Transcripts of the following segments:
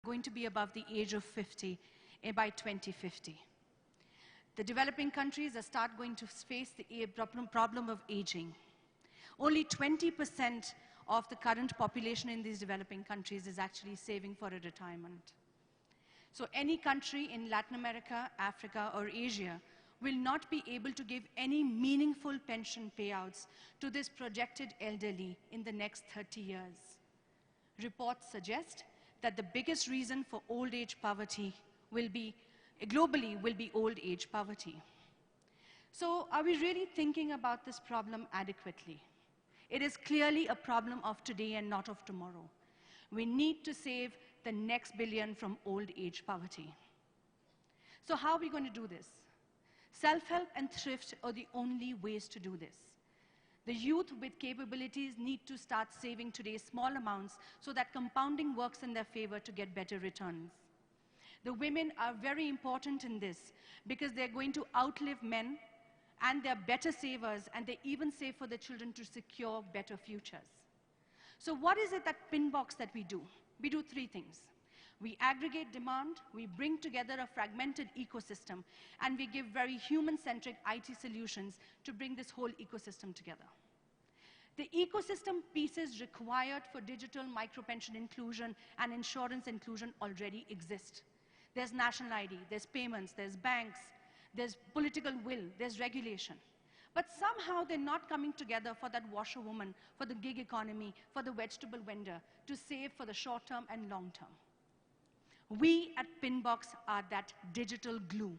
going to be above the age of 50 by 2050. The developing countries are going to face the problem of aging. Only 20% of the current population in these developing countries is actually saving for a retirement. So any country in Latin America, Africa, or Asia will not be able to give any meaningful pension payouts to this projected elderly in the next 30 years. Reports suggest that the biggest reason for old age poverty globally will be old age poverty. So are we really thinking about this problem adequately? It is clearly a problem of today and not of tomorrow. We need to save the next billion from old age poverty. So how are we going to do this? Self-help and thrift are the only ways to do this. The youth with capabilities need to start saving today small amounts so that compounding works in their favor to get better returns. The women are very important in this because they're going to outlive men, and they're better savers, and they even save for their children to secure better futures. So what is it that Pinbox that we do? We do three things. We aggregate demand, we bring together a fragmented ecosystem, and we give very human-centric IT solutions to bring this whole ecosystem together. The ecosystem pieces required for digital micropension inclusion and insurance inclusion already exist. There's national ID, there's payments, there's banks, there's political will, there's regulation. But somehow they're not coming together for that washerwoman, for the gig economy, for the vegetable vendor, to save for the short term and long term. We at Pinbox are that digital glue.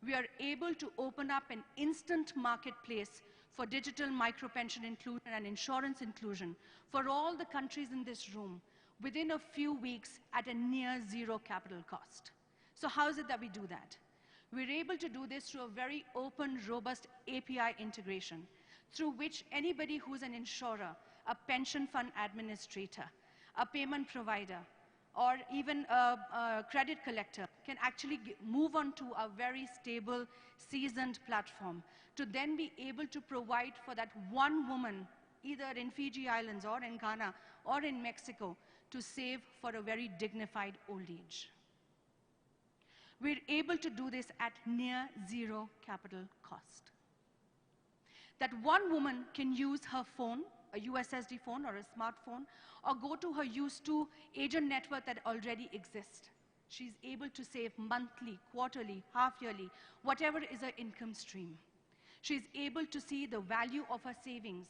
We are able to open up an instant marketplace for digital micropension inclusion and insurance inclusion for all the countries in this room within a few weeks at a near zero capital cost. So how is it that we do that? We're able to do this through a very open, robust API integration, through which anybody who's an insurer, a pension fund administrator, a payment provider, or even a credit collector can actually move on to a very stable, seasoned platform to then be able to provide for that one woman, either in Fiji Islands or in Ghana or in Mexico, to save for a very dignified old age. We're able to do this at near zero capital cost. That one woman can use her phone, a USSD phone or a smartphone, or go to her used to agent network that already exists. She's able to save monthly, quarterly, half-yearly, whatever is her income stream. She's able to see the value of her savings,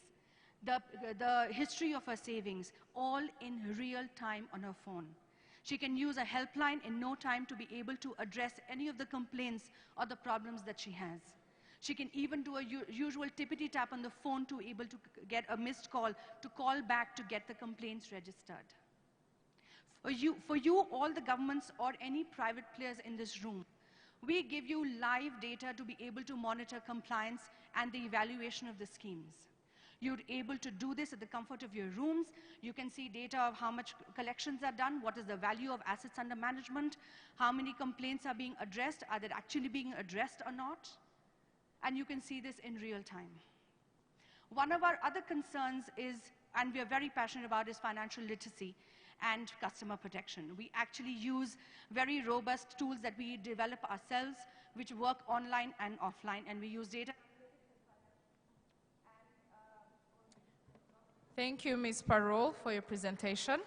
the history of her savings, all in real time on her phone. She can use a helpline in no time to be able to address any of the complaints or the problems that she has. She can even do a usual tippity tap on the phone to be able to get a missed call, to call back to get the complaints registered. For you, all the governments or any private players in this room, we give you live data to be able to monitor compliance and the evaluation of the schemes. You're able to do this at the comfort of your rooms. You can see data of how much collections are done, what is the value of assets under management, how many complaints are being addressed, are they actually being addressed or not? And you can see this in real time. One of our other concerns is, and we are very passionate about, is financial literacy and customer protection. We actually use very robust tools that we develop ourselves, which work online and offline, and we use data. Thank you, Ms. Parole, for your presentation.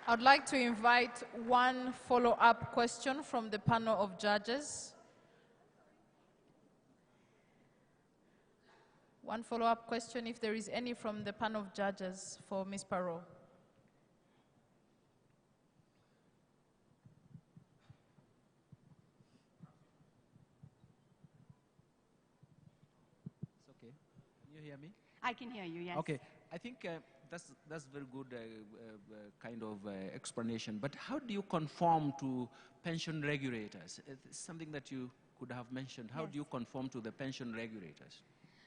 I'd like to invite one follow-up question from the panel of judges. One follow-up question, if there is any from the panel of judges for Ms. Parole. It's okay. Can you hear me? I can hear you, yes. Okay. I think that's very good kind of explanation. But how do you conform to pension regulators? It's something that you could have mentioned. How do you conform to the pension regulators?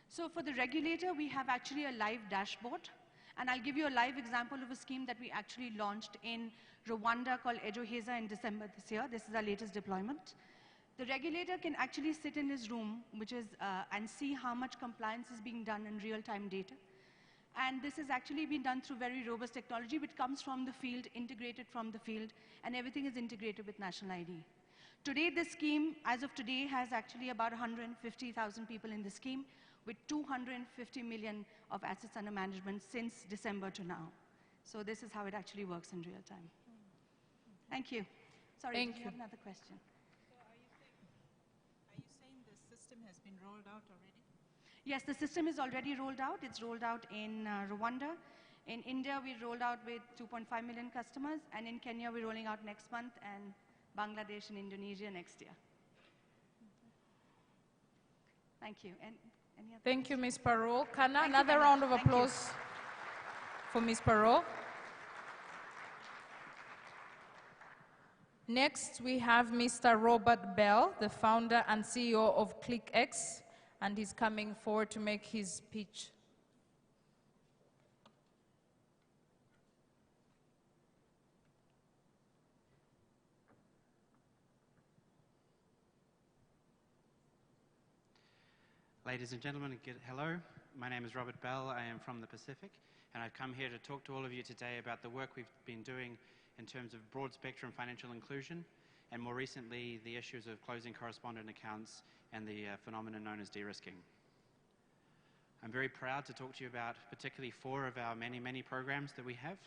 So for the regulator, we have actually a live dashboard. And I'll give you a live example of a scheme that we actually launched in Rwanda called Ejoheza in December this year. This is our latest deployment. The regulator can actually sit in his room, and see how much compliance is being done in real-time data. And this has actually been done through very robust technology, which comes from the field, integrated from the field, and everything is integrated with national ID. Today, this scheme, as of today, has actually about 150,000 people in the scheme, with 250 million of assets under management since December to now. So this is how it actually works in real time. Thank you. Sorry, Thank do you you. have another question? So are you saying the system has been rolled out already? Yes, the system is already rolled out. It's rolled out in Rwanda. In India, we rolled out with 2.5 million customers. And in Kenya, we're rolling out next month, and Bangladesh and Indonesia next year. Thank you. And any other Thank you, questions? Ms. Parole. Kana, Thank you another very round much. of Thank you. applause for Ms. Parole. Next, we have Mr. Robert Bell, the founder and CEO of ClickX, and he's coming forward to make his speech. Ladies and gentlemen, hello. My name is Robert Bell. I am from the Pacific, and I've come here to talk to all of you today about the work we've been doing in terms of broad spectrum financial inclusion, and more recently, the issues of closing correspondent accounts and the phenomenon known as de-risking. I'm very proud to talk to you about particularly 4 of our many, many programs that we have.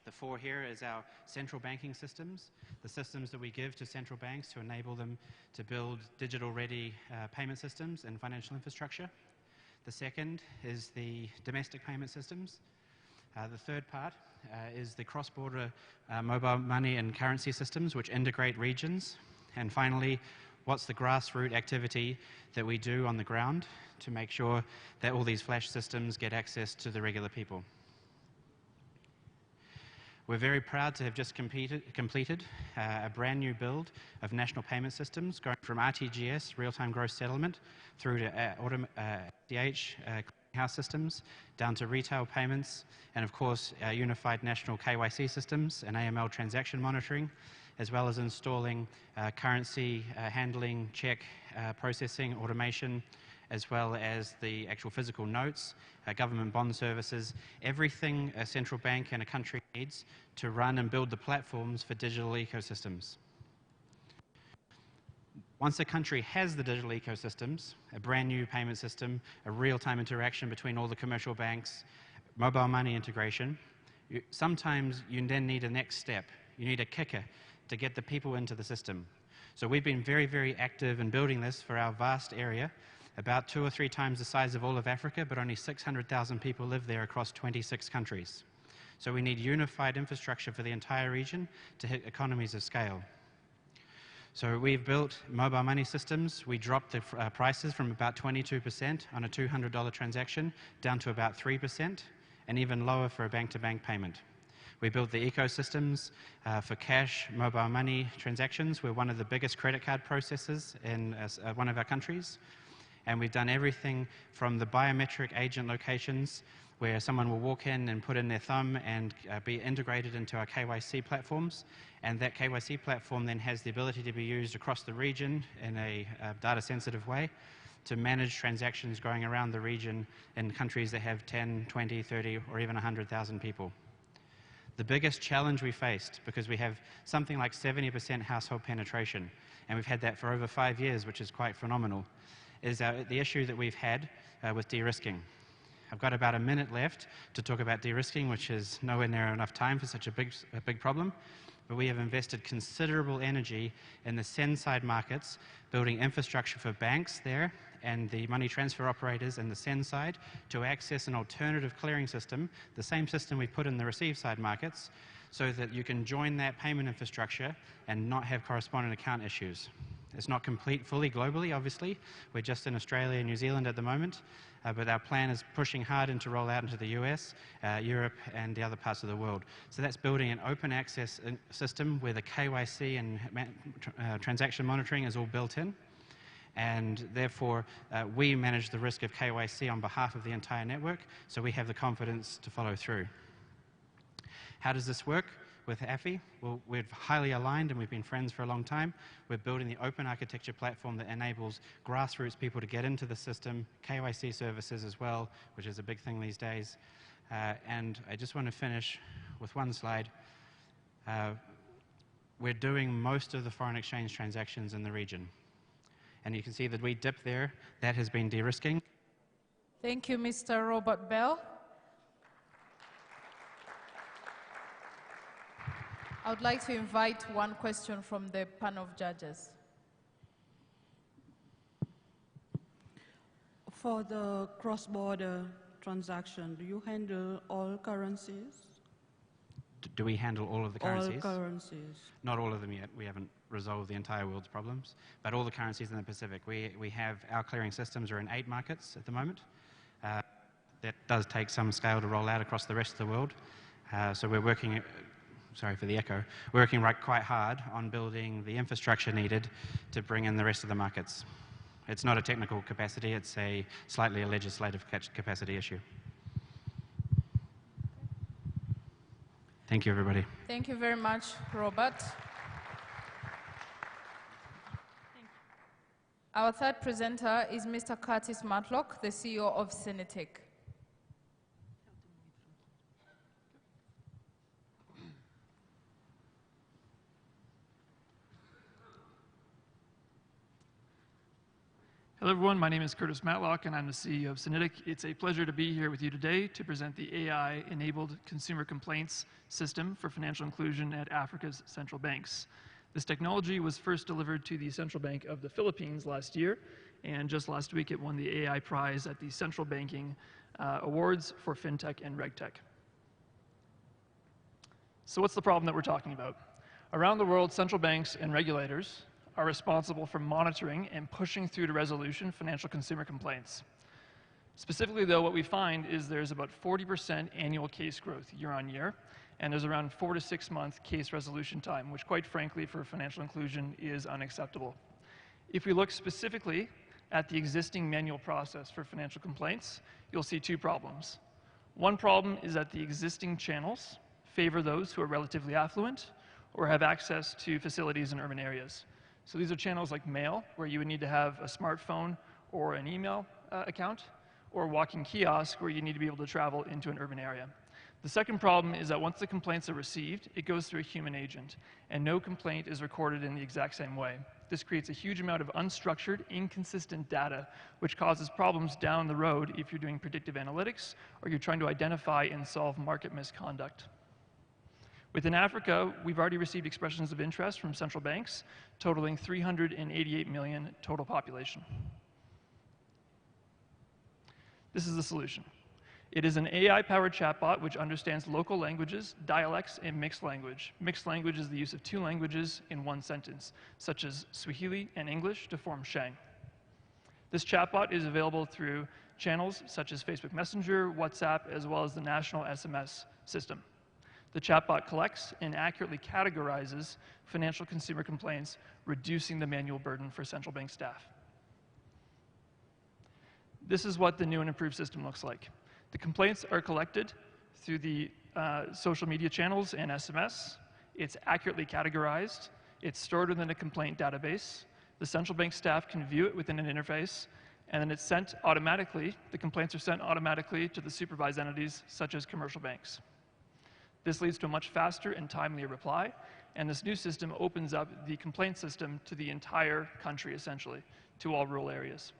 The 4 here is our central banking systems, the systems that we give to central banks to enable them to build digital-ready payment systems and financial infrastructure. The second is the domestic payment systems. The third part is the cross-border mobile money and currency systems, which integrate regions. And finally, what's the grassroots activity that we do on the ground to make sure that all these flash systems get access to the regular people. We're very proud to have just completed a brand new build of national payment systems, going from RTGS, real-time gross settlement, through to ACH, house systems, down to retail payments, and of course, unified national KYC systems and AML transaction monitoring, as well as installing currency handling, check processing, automation, as well as the actual physical notes, government bond services, everything a central bank and a country needs to run and build the platforms for digital ecosystems. Once a country has the digital ecosystems, a brand new payment system, a real-time interaction between all the commercial banks, mobile money integration, sometimes you then need a next step. You need a kicker to get the people into the system. So we've been very, very active in building this for our vast area, about 2 or 3 times the size of all of Africa, but only 600,000 people live there across 26 countries. So we need unified infrastructure for the entire region to hit economies of scale. So we've built mobile money systems. We dropped the prices from about 22% on a $200 transaction down to about 3%, and even lower for a bank-to-bank payment. We built the ecosystems for cash, mobile money transactions. We're one of the biggest credit card processors in one of our countries. And we've done everything from the biometric agent locations, where someone will walk in and put in their thumb and be integrated into our KYC platforms. And that KYC platform then has the ability to be used across the region in a data-sensitive way to manage transactions going around the region in countries that have 10, 20, 30, or even 100,000 people. The biggest challenge we faced, because we have something like 70% household penetration, and we've had that for over 5 years, which is quite phenomenal, is the issue that we've had with de-risking. I've got about a minute left to talk about de-risking, which is nowhere near enough time for such a big problem. But we have invested considerable energy in the send side markets, building infrastructure for banks there and the money transfer operators in the send side to access an alternative clearing system, the same system we put in the receive side markets, so that you can join that payment infrastructure and not have correspondent account issues. It's not complete fully globally, obviously. We're just in Australia and New Zealand at the moment, but our plan is pushing hard to roll out into the US, Europe, and the other parts of the world. So that's building an open access system where the KYC and transaction monitoring is all built in. And therefore, we manage the risk of KYC on behalf of the entire network, so we have the confidence to follow through. How does this work? with AFI. Well, we're highly aligned and we've been friends for a long time. We're building the open architecture platform that enables grassroots people to get into the system, KYC services as well, which is a big thing these days. And I just want to finish with one slide. We're doing most of the foreign exchange transactions in the region. And you can see that we dip there. That has been de-risking. Thank you, Mr. Robert Bell. I would like to invite one question from the panel of judges. For the cross-border transaction, do you handle all currencies? Do we handle all of the currencies? All currencies. Not all of them yet. We haven't resolved the entire world's problems. But all the currencies in the Pacific. We have our clearing systems are in 8 markets at the moment. That does take some scale to roll out across the rest of the world. So we're working, sorry for the echo, we're working quite hard on building the infrastructure needed to bring in the rest of the markets. It's not a technical capacity, it's slightly a legislative capacity issue. Thank you, everybody. Thank you very much, Robert. Our third presenter is Mr. Curtis Matlock, the CEO of Synic. Hello everyone, my name is Curtis Matlock and I'm the CEO of Synic. It's a pleasure to be here with you today to present the AI-enabled consumer complaints system for financial inclusion at Africa's central banks. This technology was first delivered to the Central Bank of the Philippines last year, and just last week it won the AI prize at the Central Banking Awards for FinTech and RegTech. So what's the problem that we're talking about? Around the world, central banks and regulators are responsible for monitoring and pushing through to resolution financial consumer complaints. Specifically though, what we find is there's about 40% annual case growth year on year, and there's around 4 to 6 month case resolution time, which quite frankly for financial inclusion is unacceptable. If we look specifically at the existing manual process for financial complaints, you'll see 2 problems. One problem is that the existing channels favor those who are relatively affluent or have access to facilities in urban areas. So these are channels like mail, where you would need to have a smartphone or an email account, or walking kiosk, where you need to be able to travel into an urban area. The second problem is that once the complaints are received, it goes through a human agent, and no complaint is recorded in the exact same way. This creates a huge amount of unstructured, inconsistent data, which causes problems down the road if you're doing predictive analytics, or you're trying to identify and solve market misconduct. Within Africa, we've already received expressions of interest from central banks, totaling 388 million total population. This is the solution. It is an AI-powered chatbot which understands local languages, dialects, and mixed language. Mixed language is the use of 2 languages in one sentence, such as Swahili and English to form Sheng. This chatbot is available through channels such as Facebook Messenger, WhatsApp, as well as the national SMS system. The chatbot collects and accurately categorizes financial consumer complaints, reducing the manual burden for central bank staff. This is what the new and improved system looks like. The complaints are collected through the social media channels and SMS. It's accurately categorized. It's stored within a complaint database. The central bank staff can view it within an interface, and then it's sent automatically. The complaints are sent automatically to the supervised entities, such as commercial banks. This leads to a much faster and timelier reply, and this new system opens up the complaint system to the entire country, essentially, to all rural areas.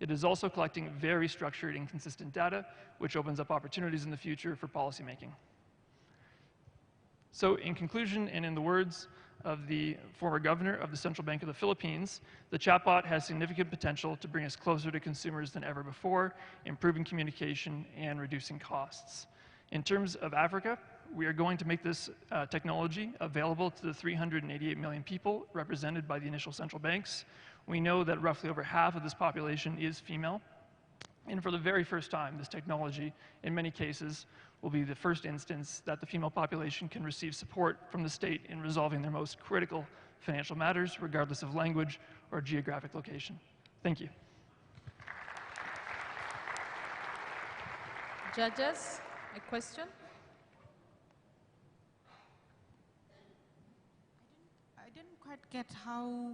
It is also collecting very structured and consistent data, which opens up opportunities in the future for policymaking. So in conclusion, and in the words of the former governor of the Central Bank of the Philippines, the chatbot has significant potential to bring us closer to consumers than ever before, improving communication and reducing costs. In terms of Africa, we are going to make this technology available to the 388 million people represented by the initial central banks. We know that roughly over half of this population is female. And for the very first time, this technology, in many cases, will be the first instance that the female population can receive support from the state in resolving their most critical financial matters, regardless of language or geographic location. Thank you. Judges, a question? didn't quite get how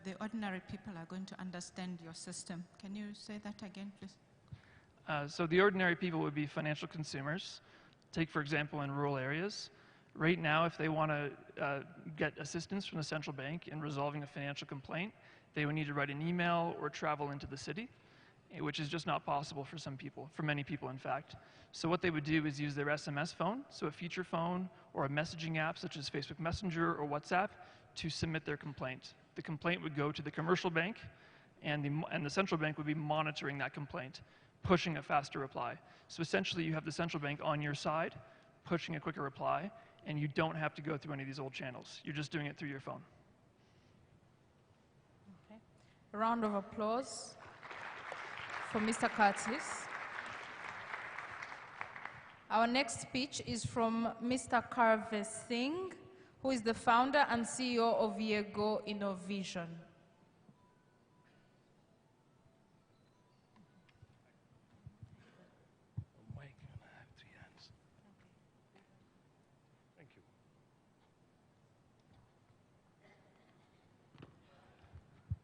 the ordinary people are going to understand your system. Can you say that again, please? So the ordinary people would be financial consumers. Take, for example, in rural areas. Right now, if they want to get assistance from the central bank in resolving a financial complaint, they would need to write an email or travel into the city, which is just not possible for some people, for many people, in fact. So what they would do is use their SMS phone, so a feature phone or a messaging app such as Facebook Messenger or WhatsApp, to submit their complaint. The complaint would go to the commercial bank, and the central bank would be monitoring that complaint, pushing a faster reply. So essentially, you have the central bank on your side, pushing a quicker reply, and you don't have to go through any of these old channels. You're just doing it through your phone. Okay. A round of applause for Mr. Curtis. Our next speech is from Mr. Singh, who is the founder and CEO of Vago Innovation.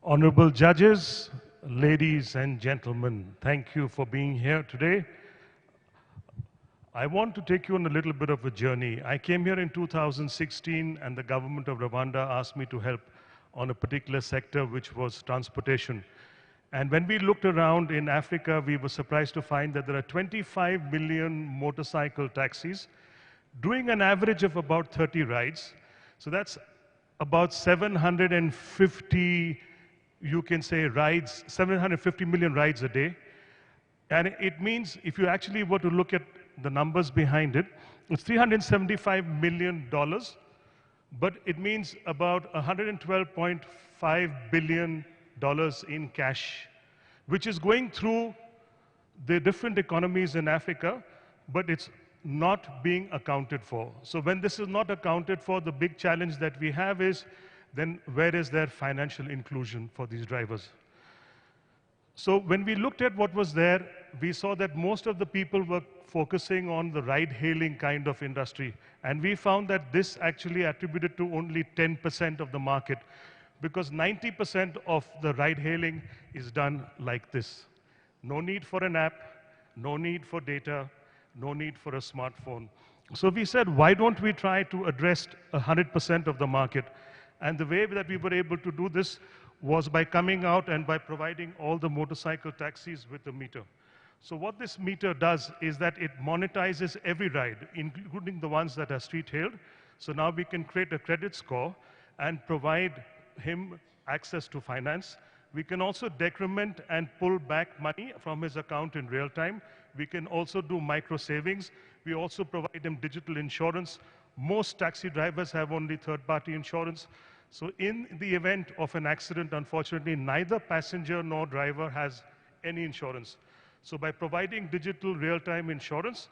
Honorable judges, ladies and gentlemen, thank you for being here today. I want to take you on a little bit of a journey. I came here in 2016 and the government of Rwanda asked me to help on a particular sector, which was transportation. And when we looked around in Africa, we were surprised to find that there are 25 million motorcycle taxis doing an average of about 30 rides. So that's about 750, you can say, rides, 750 million rides a day. And it means, if you actually were to look at the numbers behind it, it's $375 million, but it means about $112.5 billion in cash, which is going through the different economies in Africa, but it's not being accounted for. So when this is not accounted for, the big challenge that we have is, then where is their financial inclusion for these drivers? So when we looked at what was there, we saw that most of the people were focusing on the ride-hailing kind of industry. And we found that this actually attributed to only 10% of the market, because 90% of the ride-hailing is done like this. No need for an app, no need for data, no need for a smartphone. So we said, why don't we try to address 100% of the market? And the way that we were able to do this was by coming out and by providing all the motorcycle taxis with a meter. So what this meter does is that it monetizes every ride, including the ones that are street-hailed. So now we can create a credit score and provide him access to finance. We can also decrement and pull back money from his account in real time. We can also do micro savings. We also provide him digital insurance. Most taxi drivers have only third-party insurance. So in the event of an accident, unfortunately, neither passenger nor driver has any insurance. So by providing digital real-time insurance,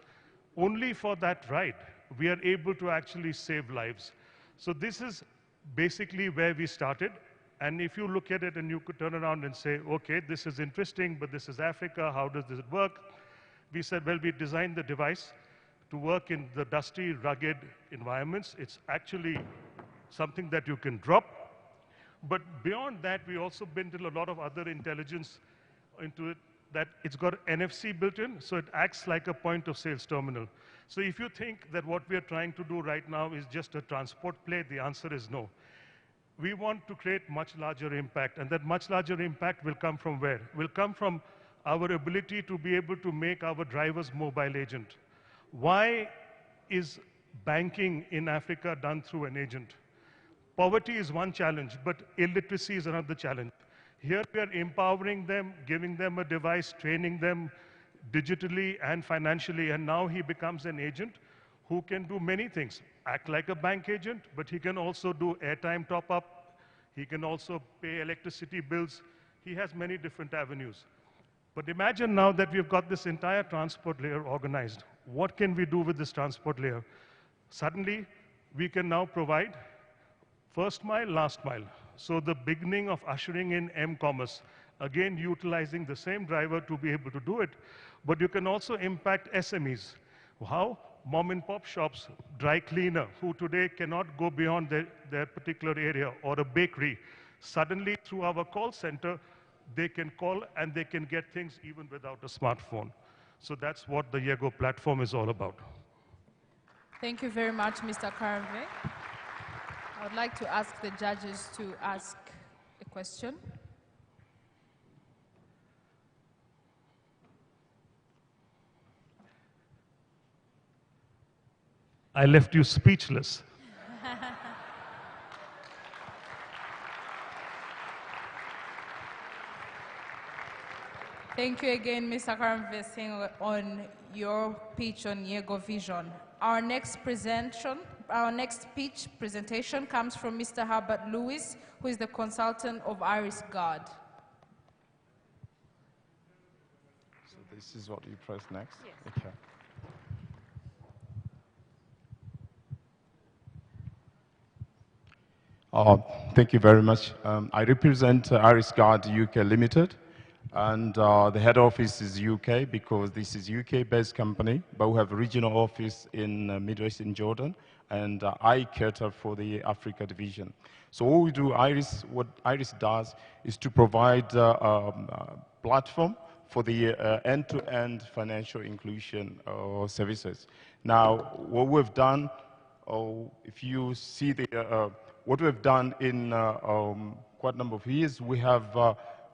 only for that ride, we are able to actually save lives. So this is basically where we started. And if you look at it and you could turn around and say, okay, this is interesting, but this is Africa, how does this work? We said, well, we designed the device to work in the dusty, rugged environments. It's actually something that you can drop. But beyond that, we also built in a lot of other intelligence into it, that it's got NFC built in, so it acts like a point-of-sales terminal. So if you think that what we are trying to do right now is just a transport play, the answer is no. We want to create much larger impact, and that much larger impact will come from where? Will come from our ability to be able to make our drivers mobile agent. Why is banking in Africa done through an agent? Poverty is one challenge, but illiteracy is another challenge. Here we are empowering them, giving them a device, training them digitally and financially, and now he becomes an agent who can do many things. Act like a bank agent, but he can also do airtime top-up. He can also pay electricity bills. He has many different avenues. But imagine now that we've got this entire transport layer organized. What can we do with this transport layer? Suddenly, we can now provide first mile, last mile. So the beginning of ushering in m-commerce, again, utilizing the same driver to be able to do it. But you can also impact SMEs. How? Mom and pop shops dry cleaner who today cannot go beyond their particular area, or a bakery, suddenly through our call center, they can call and they can get things even without a smartphone. So that's what the Vago platform is all about. Thank you very much, Mr. Karve. I would like to ask the judges to ask a question. I left you speechless. Thank you again, Mr. Karamve Singh, on your pitch on Vago Vision. Our next pitch presentation comes from Mr. Herbert Lewis, who is the consultant of IrisGuard. So this is what you press next? Yes. Okay. Thank you very much. I represent IrisGuard UK Limited, and the head office is UK because this is UK-based company, but we have a regional office in Middle East in Jordan, and I cater for the Africa division. So what we do, what Iris does is to provide a platform for the end-to-end financial inclusion services. Now, what we've done, if you see what we've done in quite a number of years, we have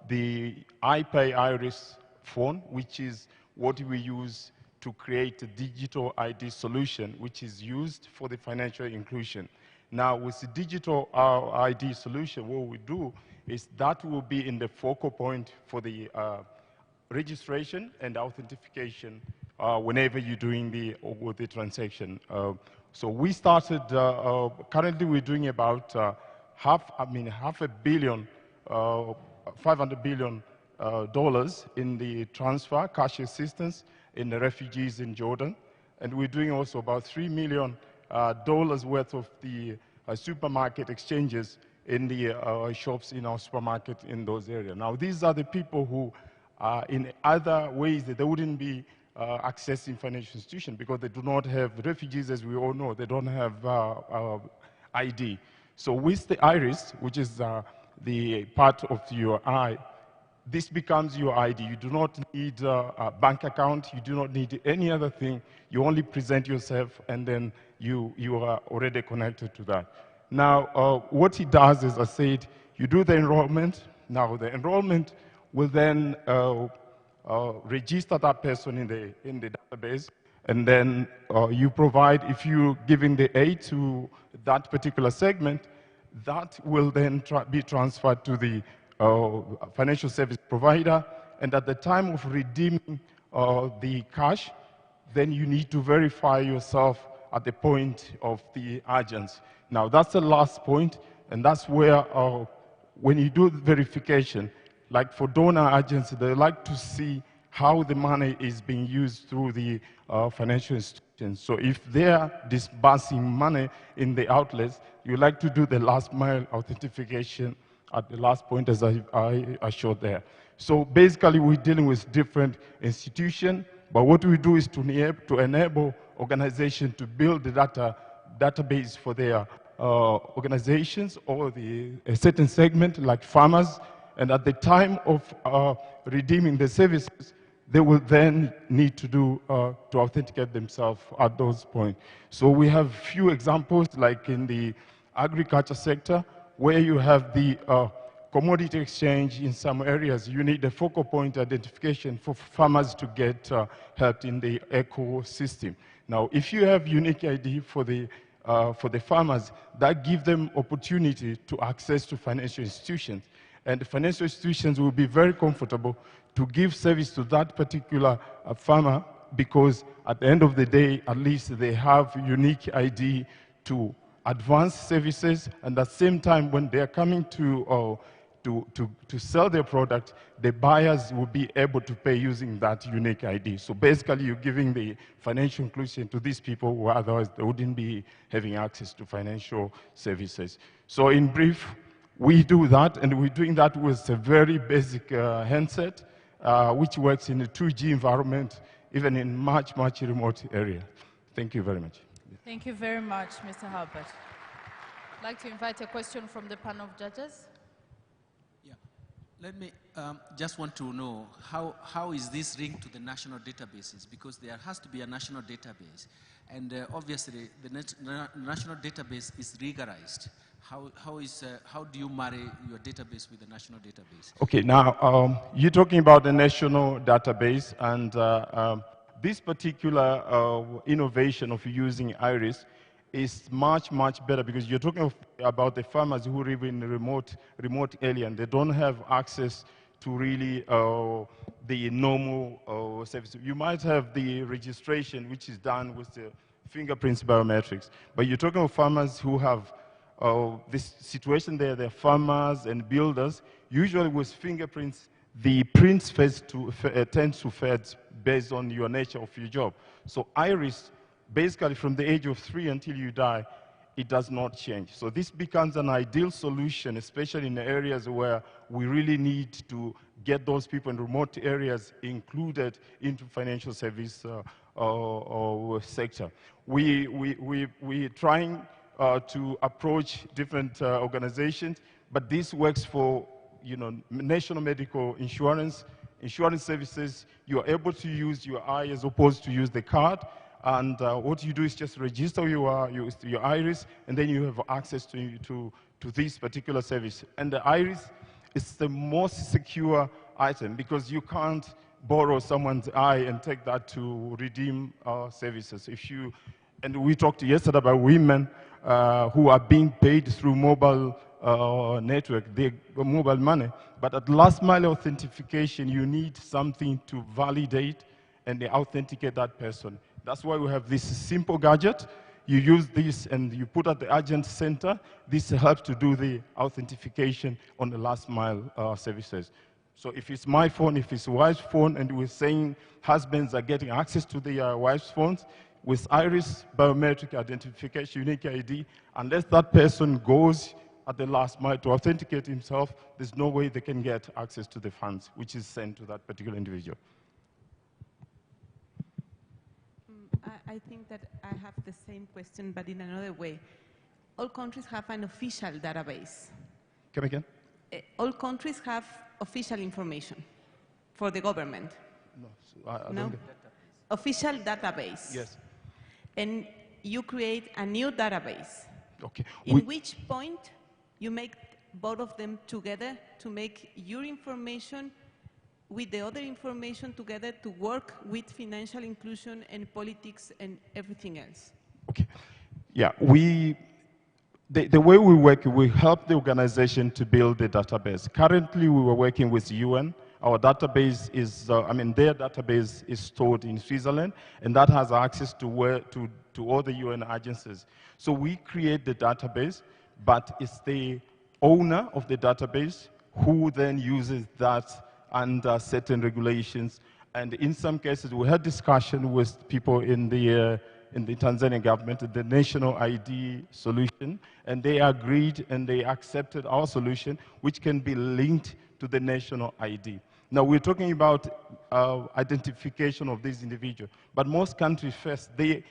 the iPay Iris phone, which is what we use to create a digital ID solution, which is used for the financial inclusion. Now, with the digital ID solution, what we do is that will be in the focal point for the registration and authentication whenever you're doing the transaction. So we started, currently we're doing about $500 billion in the transfer, cash assistance in the refugees in Jordan. And we're doing also about $3 million worth of the supermarket exchanges in the shops in our supermarket in those areas. Now, these are the people who in other ways that they wouldn't be accessing financial institutions because they do not have, refugees, as we all know, they don't have ID. So with the iris, which is the part of your eye, this becomes your ID. You do not need a bank account. You do not need any other thing. You only present yourself, and then you are already connected to that. Now, what it does, as I said, you do the enrollment. Now, the enrollment will then register that person in the database, and then you provide, if you're giving the aid to that particular segment, that will then be transferred to the financial service provider, and at the time of redeeming the cash, then you need to verify yourself at the point of the agents. Now, that's the last point, and that's where when you do the verification, like for donor agents, they like to see how the money is being used through the financial institutions. So if they're disbursing money in the outlets, you like to do the last mile authentication at the last point, as I showed there. So basically, we're dealing with different institutions, but what we do is to enable organizations to build the database for their organizations or a certain segment, like farmers, and at the time of redeeming the services, they will then need to to authenticate themselves at those points. So we have few examples, like in the agriculture sector, where you have the commodity exchange in some areas. You need a focal point identification for farmers to get help in the ecosystem. Now, if you have unique ID for the farmers, that gives them opportunity to access to financial institutions. And the financial institutions will be very comfortable to give service to that particular farmer, because at the end of the day, at least they have unique ID to advance services, and at the same time, when they're coming to sell their product, the buyers will be able to pay using that unique ID. So basically, you're giving the financial inclusion to these people who otherwise they wouldn't be having access to financial services. So in brief, we do that, and we're doing that with a very basic handset, which works in a 2G environment, even in much remote area. Thank you very much. Thank you very much, Mr. Halbert. I'd like to invite a question from the panel of judges. Yeah, let me just want to know how is this linked to the national databases? Because there has to be a national database, and obviously the national database is rigorized. How do you marry your database with the national database? Okay, now you're talking about the national database, and this particular innovation of using IRIS is much, much better because you're talking about the farmers who live in a remote area and they don't have access to really the normal service. You might have the registration, which is done with the fingerprints biometrics, but you're talking of farmers who have this situation there, they're farmers and builders. Usually with fingerprints, the prints tend to fade based on your nature of your job. So IRIS, basically from the age of 3 until you die, it does not change. So this becomes an ideal solution, especially in areas where we really need to get those people in remote areas included into financial service sector. We're trying to approach different organizations, but this works for national medical insurance services. You are able to use your eye as opposed to use the card, and what you do is just register your IRIS, and then you have access to this particular service. And the IRIS is the most secure item because you can't borrow someone's eye and take that to redeem services. And we talked yesterday about women who are being paid through mobile network, mobile money. But at last mile authentication, you need something to validate and authenticate that person. That's why we have this simple gadget. You use this and you put at the agent center. This helps to do the authentication on the last mile services. So if it's my phone, if it's wife's phone, and we're saying husbands are getting access to their wife's phones, with IRIS biometric identification, unique ID, unless that person goes at the last mile to authenticate himself, there's no way they can get access to the funds which is sent to that particular individual. I think that I have the same question, but in another way. All countries have an official database. Come again? All countries have official information for the government. No, I no? don't get Official database. Yes. And you create a new database. Okay. In which point you make both of them together to make your information with the other information together to work with financial inclusion and politics and everything else. Okay. Yeah, the way we work, we help the organization to build the database. Currently, we were working with UN. Our database is, their database is stored in Switzerland, and that has access to all the UN agencies. So we create the database, but it's the owner of the database who then uses that under certain regulations. And in some cases, we had discussion with people in the Tanzanian government, the national ID solution, and they agreed and they accepted our solution, which can be linked to the national ID. Now, we're talking about identification of this individual, but most countries first, they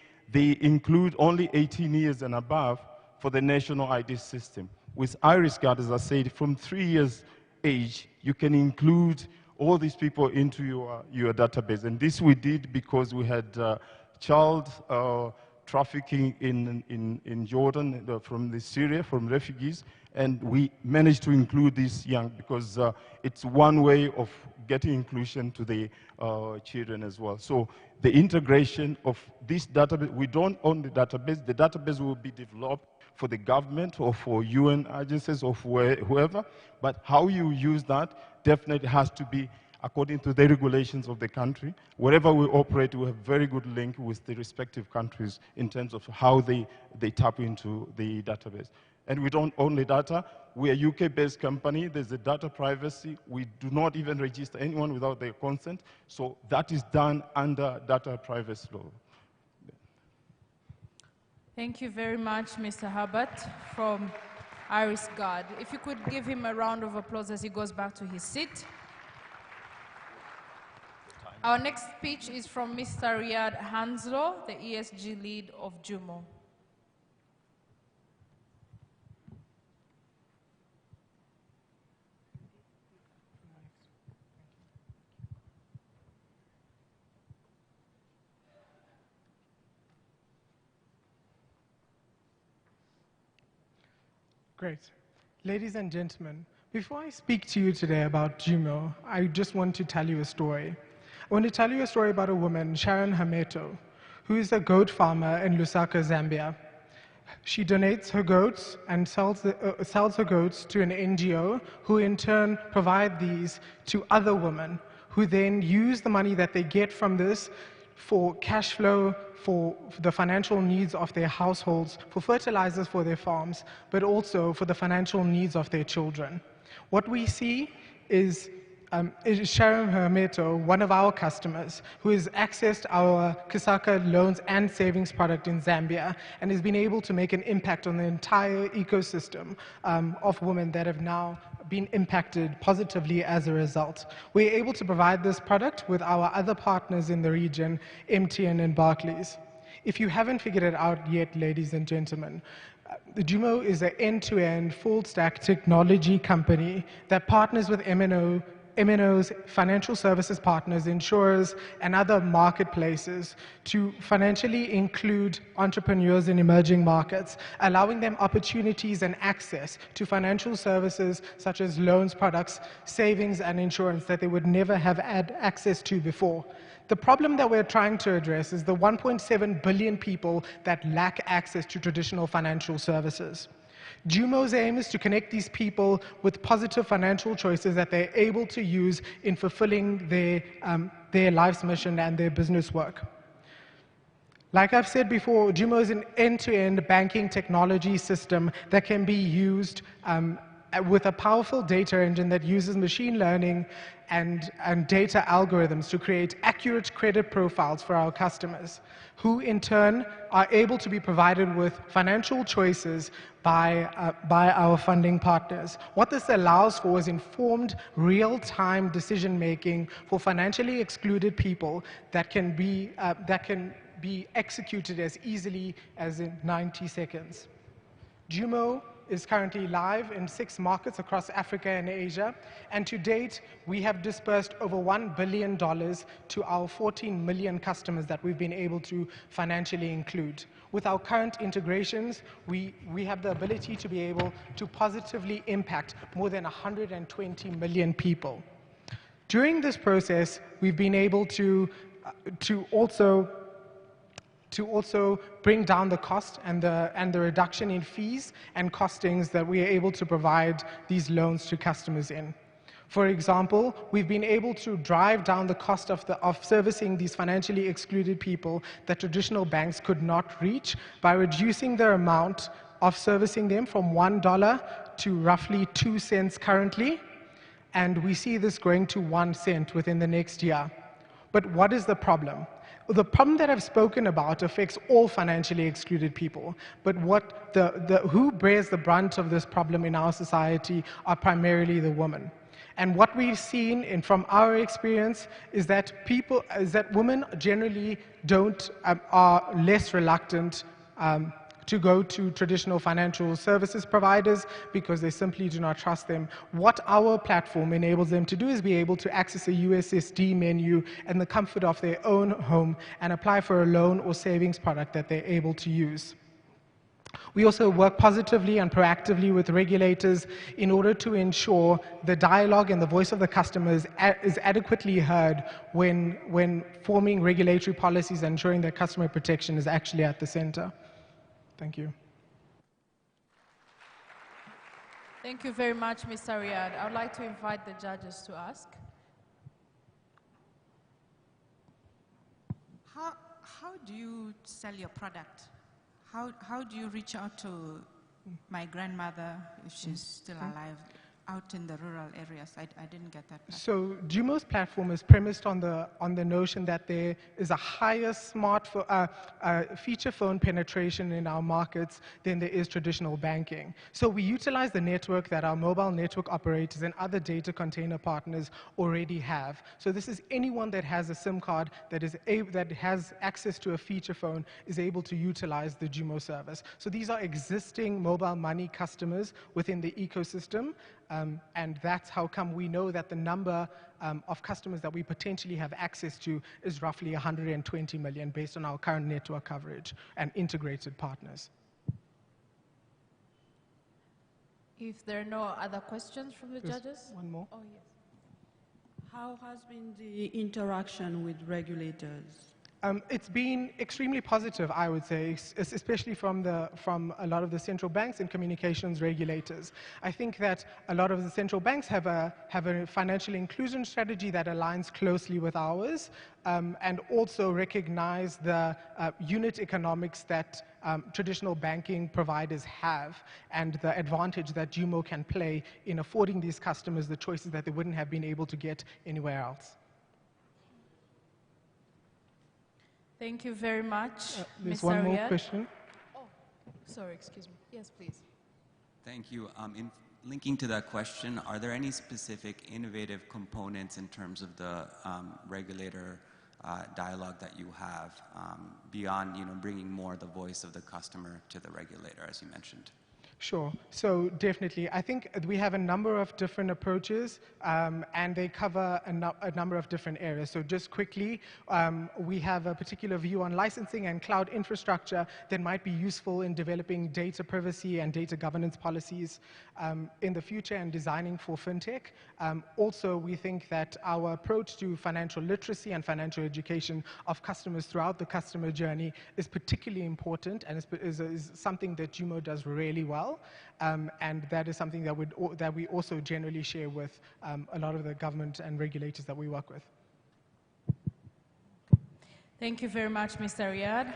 include only 18 years and above for the national ID system. With IrisGuard, as I said, from 3 years age, you can include all these people into your database. And this we did because we had child trafficking in Jordan from Syria, from refugees, and we managed to include these young because it's one way of getting inclusion to the children as well. So the integration of this database, we don't own the database will be developed for the government or for UN agencies or for whoever, but how you use that definitely has to be according to the regulations of the country. Wherever we operate, we have very good link with the respective countries in terms of how they tap into the database. And we don't own the data. We're a UK-based company. There's a data privacy. We do not even register anyone without their consent. So that is done under data privacy law. Thank you very much, Mr. Herbert from IrisGuard. If you could give him a round of applause as he goes back to his seat. Our next speech is from Mr. Riyad Hanslow, the ESG lead of Juma. Great. Ladies and gentlemen, before I speak to you today about Juma, I just want to tell you a story. I want to tell you a story about a woman, Sharon Hameto, who is a goat farmer in Lusaka, Zambia. She donates her goats and sells her goats to an NGO, who in turn provide these to other women, who then use the money that they get from this for cash flow, for the financial needs of their households, for fertilizers for their farms, but also for the financial needs of their children. What we see is Sharon Hermeto, one of our customers, who has accessed our Kisaka loans and savings product in Zambia and has been able to make an impact on the entire ecosystem of women that have now been impacted positively as a result. We're able to provide this product with our other partners in the region, MTN and Barclays. If you haven't figured it out yet, ladies and gentlemen, the Juma is an end-to-end, full-stack technology company that partners with MNOs, financial services partners, insurers, and other marketplaces to financially include entrepreneurs in emerging markets, allowing them opportunities and access to financial services such as loans, products, savings, and insurance that they would never have had access to before. The problem that we're trying to address is the 1.7 billion people that lack access to traditional financial services. Jumo's aim is to connect these people with positive financial choices that they're able to use in fulfilling their life's mission and their business work. Like I've said before, Jumo is an end-to-end banking technology system that can be used with a powerful data engine that uses machine learning and data algorithms to create accurate credit profiles for our customers, who in turn are able to be provided with financial choices by our funding partners. What this allows for is informed, real-time decision-making for financially excluded people that can be executed as easily as in 90 seconds. Jumo is currently live in 6 markets across Africa and Asia, and to date, we have dispersed over $1 billion to our 14 million customers that we've been able to financially include. With our current integrations, we have the ability to be able to positively impact more than 120 million people. During this process, we've been able to also bring down the cost and the reduction in fees and costings that we are able to provide these loans to customers in. For example, we've been able to drive down the cost of servicing these financially excluded people that traditional banks could not reach by reducing the amount of servicing them from $1 to roughly 2 cents currently, and we see this growing to 1 cent within the next year. But what is the problem? The problem that I've spoken about affects all financially excluded people, but who bears the brunt of this problem in our society are primarily the women. And what we've seen from our experience is that women generally are less reluctant to go to traditional financial services providers because they simply do not trust them. What our platform enables them to do is be able to access a USSD menu in the comfort of their own home and apply for a loan or savings product that they're able to use. We also work positively and proactively with regulators in order to ensure the dialogue and the voice of the customers is adequately heard when forming regulatory policies and ensuring that customer protection is actually at the center. Thank you. Thank you very much, Mr. Riyad. I would like to invite the judges to ask. How do you sell your product? How do you reach out to my grandmother, if she's still alive, out in the rural areas? I didn't get that part. So Jumo's platform is premised on the notion that there is a higher feature phone penetration in our markets than there is traditional banking. So we utilize the network that our mobile network operators and other data container partners already have. So this is anyone that has a SIM card that has access to a feature phone is able to utilize the Jumo service. So these are existing mobile money customers within the ecosystem. And that's how come we know that the number of customers that we potentially have access to is roughly 120 million based on our current network coverage and integrated partners. If there are no other questions from the judges? One more. Oh, yes. How has been the interaction with regulators? It's been extremely positive, I would say, especially from a lot of the central banks and communications regulators. I think that a lot of the central banks have a financial inclusion strategy that aligns closely with ours, and also recognize the unit economics that traditional banking providers have, and the advantage that Juma can play in affording these customers the choices that they wouldn't have been able to get anywhere else. Thank you very much, There's Mr. one more Riyad. question. Oh, sorry, excuse me. Yes, please. Thank you. In linking to that question, are there any specific innovative components in terms of the regulator dialogue that you have beyond, bringing more the voice of the customer to the regulator, as you mentioned? Sure. So definitely, I think we have a number of different approaches, and they cover a number of different areas. So just quickly, we have a particular view on licensing and cloud infrastructure that might be useful in developing data privacy and data governance policies in the future and designing for fintech. Also, we think that our approach to financial literacy and financial education of customers throughout the customer journey is particularly important, and is something that Juma does really well. And that is something that we also generally share with a lot of the government and regulators that we work with. Thank you very much, Mr. Riyad.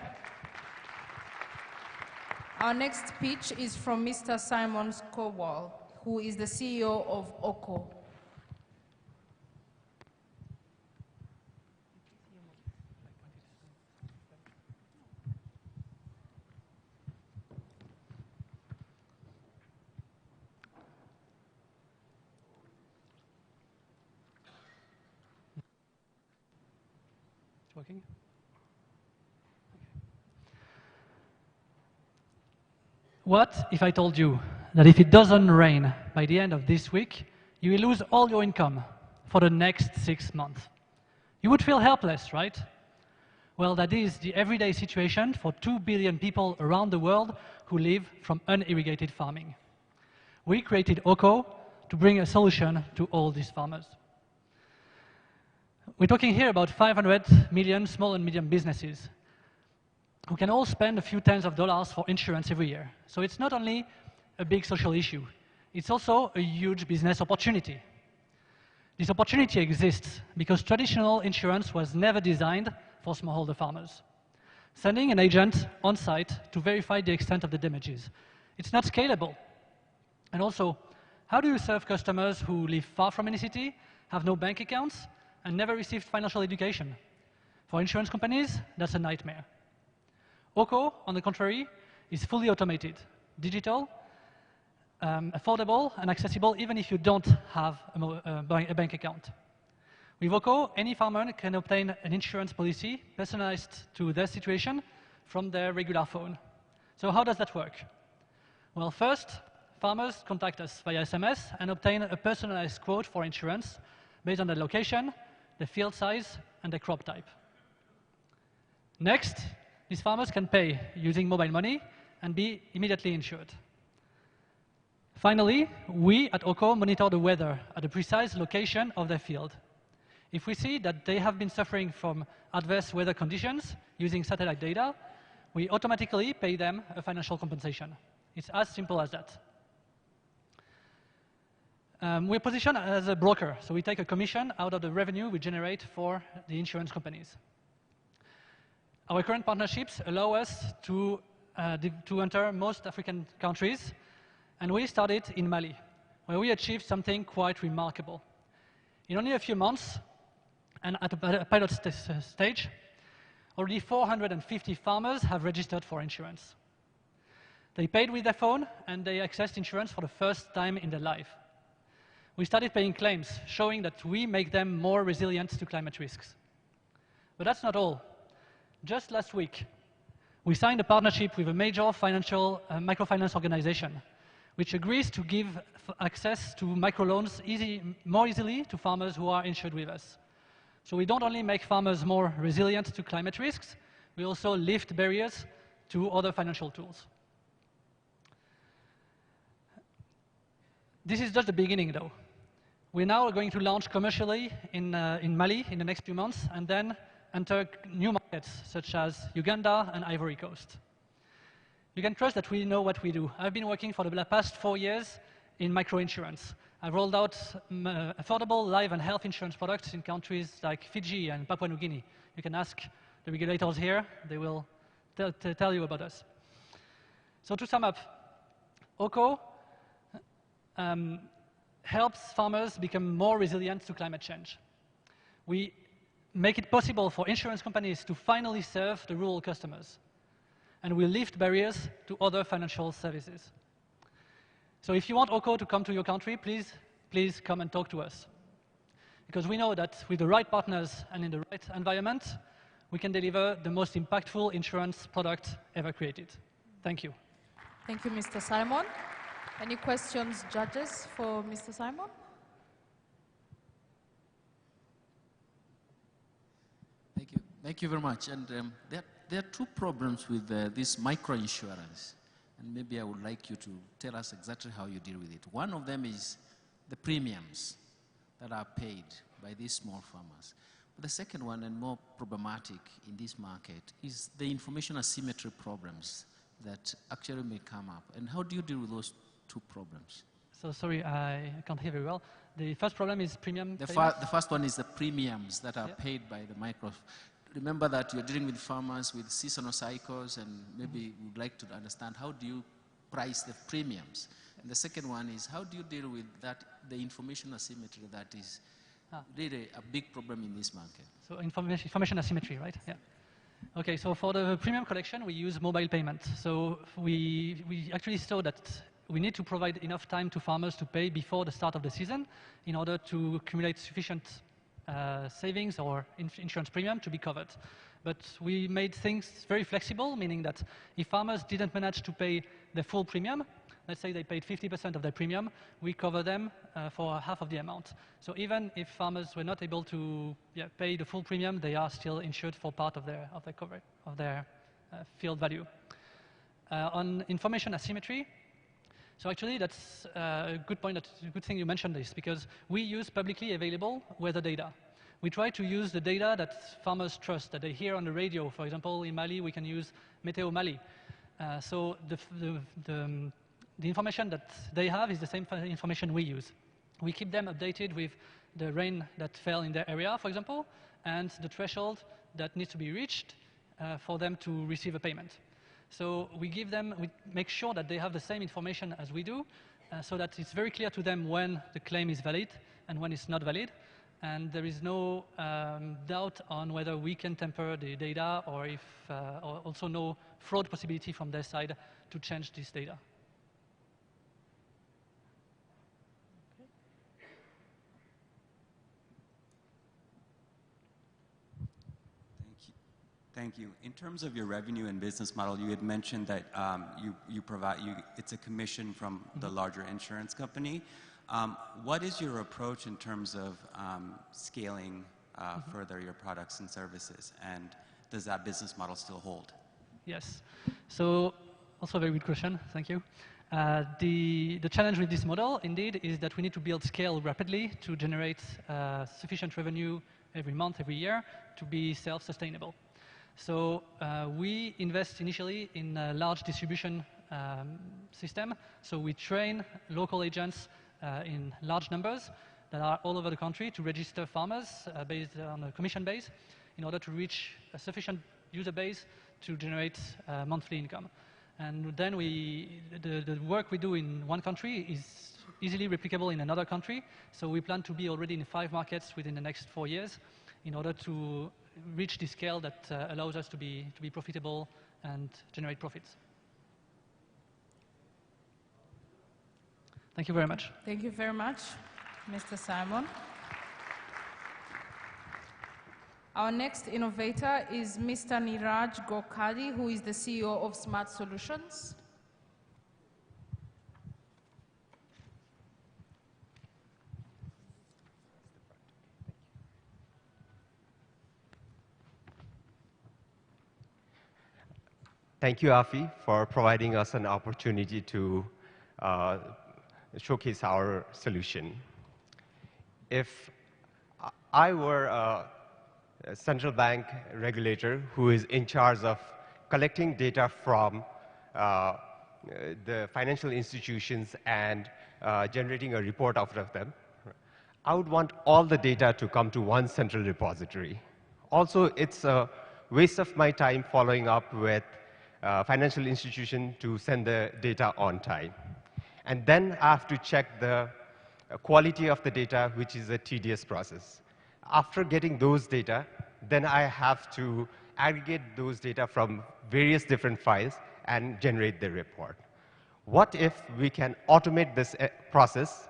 Our next speech is from Mr. Simon Scowell, who is the CEO of OCO. Working? What if I told you that if it doesn't rain by the end of this week, you will lose all your income for the next 6 months? You would feel helpless, right? Well, that is the everyday situation for 2 billion people around the world who live from unirrigated farming. We created OCO to bring a solution to all these farmers. We're talking here about 500 million small and medium businesses who can all spend a few tens of dollars for insurance every year. So it's not only a big social issue, it's also a huge business opportunity. This opportunity exists because traditional insurance was never designed for smallholder farmers. Sending an agent on site to verify the extent of the damages, it's not scalable. And also, how do you serve customers who live far from any city, have no bank accounts, and never received financial education? For insurance companies, that's a nightmare. OCO, on the contrary, is fully automated, digital, affordable, and accessible even if you don't have a bank account. With OCO, any farmer can obtain an insurance policy personalized to their situation from their regular phone. So how does that work? Well, first, farmers contact us via SMS and obtain a personalized quote for insurance based on their location, the field size, and the crop type. Next, these farmers can pay using mobile money and be immediately insured. Finally, we at OCO monitor the weather at the precise location of their field. If we see that they have been suffering from adverse weather conditions using satellite data, we automatically pay them a financial compensation. It's as simple as that. We're positioned as a broker, so we take a commission out of the revenue we generate for the insurance companies. Our current partnerships allow us to enter most African countries, and we started in Mali, where we achieved something quite remarkable. In only a few months, and at a pilot stage, already 450 farmers have registered for insurance. They paid with their phone, and they accessed insurance for the first time in their life. We started paying claims, showing that we make them more resilient to climate risks. But that's not all. Just last week, we signed a partnership with a major financial microfinance organization, which agrees to give access to microloans more easily to farmers who are insured with us. So we don't only make farmers more resilient to climate risks, we also lift barriers to other financial tools. This is just the beginning, though. We're now going to launch commercially in Mali in the next few months, and then enter new markets, such as Uganda and Ivory Coast. You can trust that we know what we do. I've been working for the past 4 years in microinsurance. I've rolled out affordable life and health insurance products in countries like Fiji and Papua New Guinea. You can ask the regulators here. They will tell you about us. So to sum up, OCO helps farmers become more resilient to climate change. We make it possible for insurance companies to finally serve the rural customers. And we lift barriers to other financial services. So if you want OCO to come to your country, please come and talk to us. Because we know that with the right partners and in the right environment, we can deliver the most impactful insurance product ever created. Thank you. Thank you, Mr. Simon. Any questions, judges, for Mr. Simon? Thank you. Thank you very much. And there are two problems with this microinsurance. And maybe I would like you to tell us exactly how you deal with it. One of them is the premiums that are paid by these small farmers. But the second one, and more problematic in this market, is the information asymmetry problems that actually may come up. And how do you deal with those two problems? So sorry, I can't hear very well. The first problem is premium. The first one is the premiums that are paid by the micro. Remember that you're dealing with farmers with seasonal cycles, and maybe would like to understand how do you price the premiums. And the second one is how do you deal with that, the information asymmetry that is really a big problem in this market. So information asymmetry, right? Yeah. Okay, so for the premium collection, we use mobile payment. So we actually saw that we need to provide enough time to farmers to pay before the start of the season in order to accumulate sufficient savings or insurance premium to be covered. But we made things very flexible, meaning that if farmers didn't manage to pay the full premium, let's say they paid 50% of their premium, we cover them for half of the amount. So even if farmers were not able to pay the full premium, they are still insured for part of their coverage, of their field value. On information asymmetry, so actually that's a good point, that's a good thing you mentioned this, because we use publicly available weather data. We try to use the data that farmers trust, that they hear on the radio. For example, in Mali, we can use Meteo Mali. So the information that they have is the same information we use. We keep them updated with the rain that fell in their area, for example, and the threshold that needs to be reached for them to receive a payment. So we make sure that they have the same information as we do, so that it's very clear to them when the claim is valid and when it's not valid. And there is no doubt on whether we can tamper the data or or also no fraud possibility from their side to change this data. Thank you. In terms of your revenue and business model, you had mentioned that it's a commission from the larger insurance company. What is your approach in terms of scaling further your products and services, and does that business model still hold? Yes. So also a very good question. Thank you. The challenge with this model, indeed, is that we need to build scale rapidly to generate sufficient revenue every month, every year, to be self-sustainable. So we invest initially in a large distribution system. So we train local agents in large numbers that are all over the country to register farmers based on a commission base in order to reach a sufficient user base to generate monthly income. And then the work we do in one country is easily replicable in another country. So we plan to be already in 5 markets within the next 4 years in order to reach the scale that allows us to be profitable and generate profits. Thank you very much. Thank you very much, Mr. Simon. Our next innovator is Mr. Niraj Gokadi, who is the CEO of Smart Solutions. Thank you, AFI, for providing us an opportunity to showcase our solution. If I were a central bank regulator who is in charge of collecting data from the financial institutions and generating a report out of them, I would want all the data to come to one central repository. Also, it's a waste of my time following up with financial institution to send the data on time. And then I have to check the quality of the data, which is a tedious process. After getting those data, then I have to aggregate those data from various different files and generate the report. What if we can automate this process,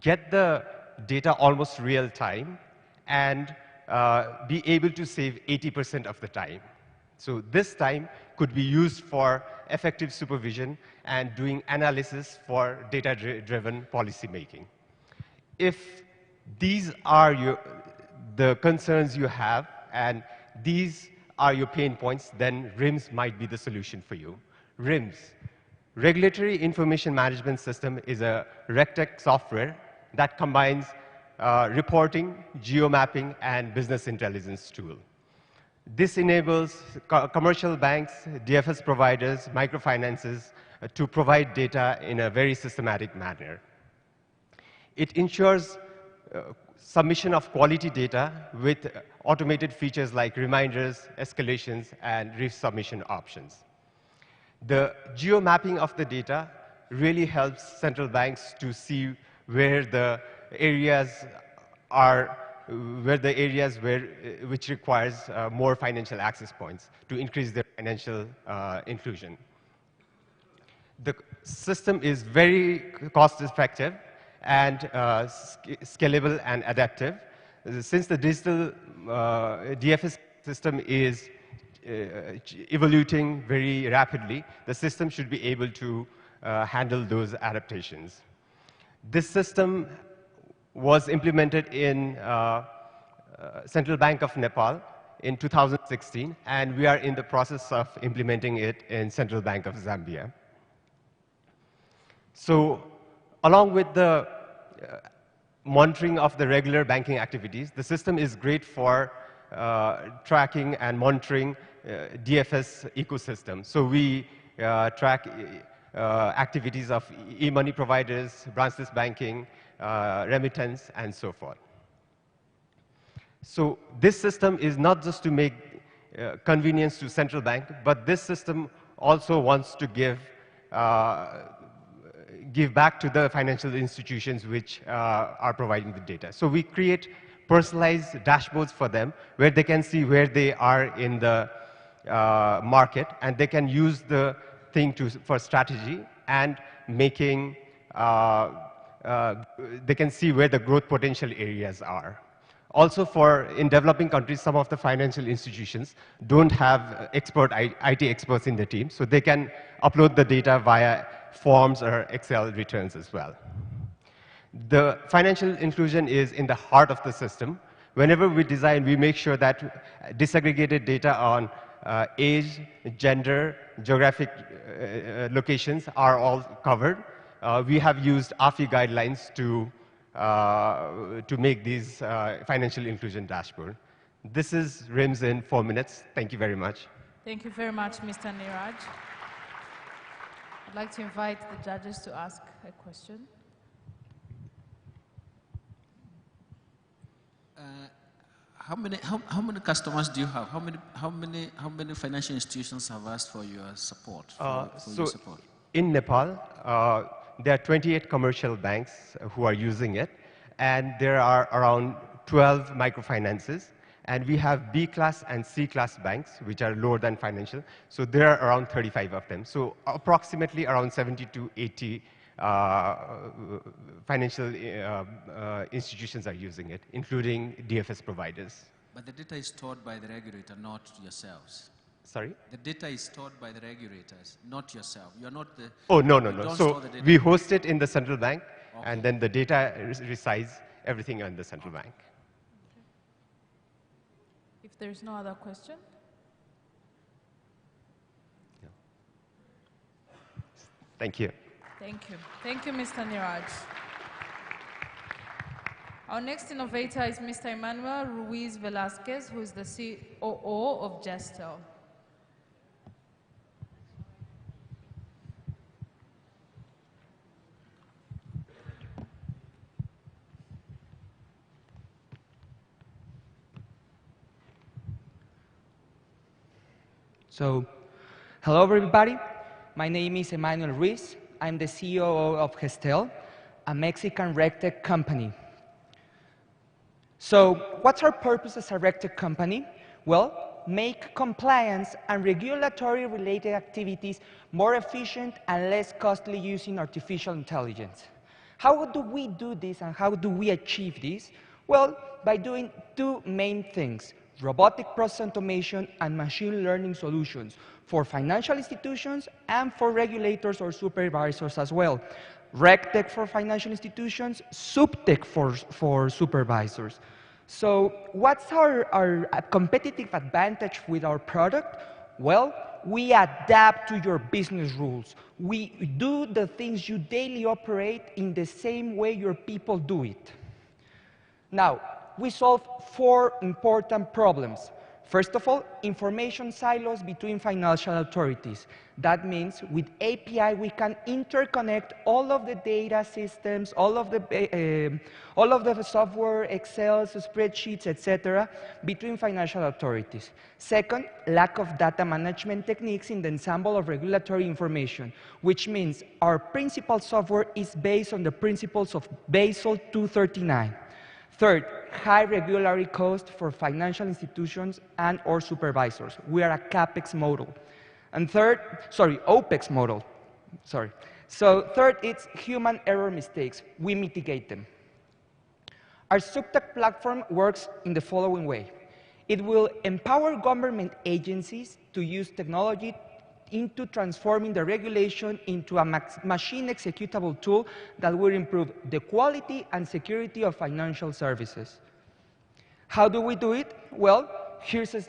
get the data almost real time, and be able to save 80% of the time? So this time could be used for effective supervision and doing analysis for data-driven policy making. If these are the concerns you have and these are your pain points, then RIMS might be the solution for you. RIMS, Regulatory Information Management System, is a RegTech software that combines reporting, geomapping, and business intelligence tool. This enables commercial banks, DFS providers, microfinances to provide data in a very systematic manner. It ensures submission of quality data with automated features like reminders, escalations, and resubmission options. The geomapping of the data really helps central banks to see where the areas are, which requires more financial access points to increase their financial inclusion. The system is very cost-effective and scalable and adaptive. Since the digital DFS system is evolving very rapidly, the system should be able to handle those adaptations. This system was implemented in Central Bank of Nepal in 2016, and we are in the process of implementing it in Central Bank of Zambia. So, along with the monitoring of the regular banking activities, the system is great for tracking and monitoring DFS ecosystem. So we track activities of e-money providers, branchless banking, remittance, and so forth. So this system is not just to make convenience to central bank, but this system also wants to give back to the financial institutions which are providing the data. So we create personalized dashboards for them where they can see where they are in the market, and they can use the thing for strategy and making, they can see where the growth potential areas are. Also, in developing countries, some of the financial institutions don't have IT experts in the team, so they can upload the data via forms or Excel returns as well. The financial inclusion is in the heart of the system. Whenever we design, we make sure that disaggregated data on age, gender, geographic locations are all covered. We have used AFI guidelines to make these financial inclusion dashboard. This is RIMS in 4 minutes. Thank you very much. Thank you very much, Mr. Niraj. I'd like to invite the judges to ask a question. How many customers do you have? How many financial institutions have asked for your support? In Nepal, there are 28 commercial banks who are using it, and there are around 12 microfinances, and we have B-class and C-class banks, which are lower than financial, so there are around 35 of them. So approximately around 70 to 80 financial institutions are using it, including DFS providers. But the data is stored by the regulator, not yourselves. Sorry? The data is stored by the regulators, not yourself. You're not the... Oh, no. So we host it in the central bank, okay, and then the data resides, everything in the central bank. If there's no other question? Thank you. Thank you. Thank you, Mr. Niraj. Our next innovator is Mr. Emmanuel Ruiz Velasquez, who is the COO of Gestel. So, hello everybody. My name is Emmanuel Ruiz. I'm the CEO of Gestel, a Mexican RegTech company. So, what's our purpose as a RegTech company? Well, make compliance and regulatory related activities more efficient and less costly using artificial intelligence. How do we do this and how do we achieve this? Well, by doing two main things: robotic process automation and machine learning solutions for financial institutions and for regulators or supervisors as well. RegTech for financial institutions, Subtech for supervisors. So what's our competitive advantage with our product? Well, we adapt to your business rules. We do the things you daily operate in the same way your people do it. Now, we solve four important problems. First of all, information silos between financial authorities. That means with API, we can interconnect all of the data systems, all of the software, Excel, spreadsheets, etc., between financial authorities. Second, lack of data management techniques in the ensemble of regulatory information, which means our principal software is based on the principles of Basel 239. Third, high regulatory cost for financial institutions and or supervisors. We are a CapEx model. And OpEx model. So third, it's human error mistakes. We mitigate them. Our Subtype platform works in the following way. It will empower government agencies to use technology into transforming the regulation into a machine executable tool that will improve the quality and security of financial services. How do we do it? Well, here's a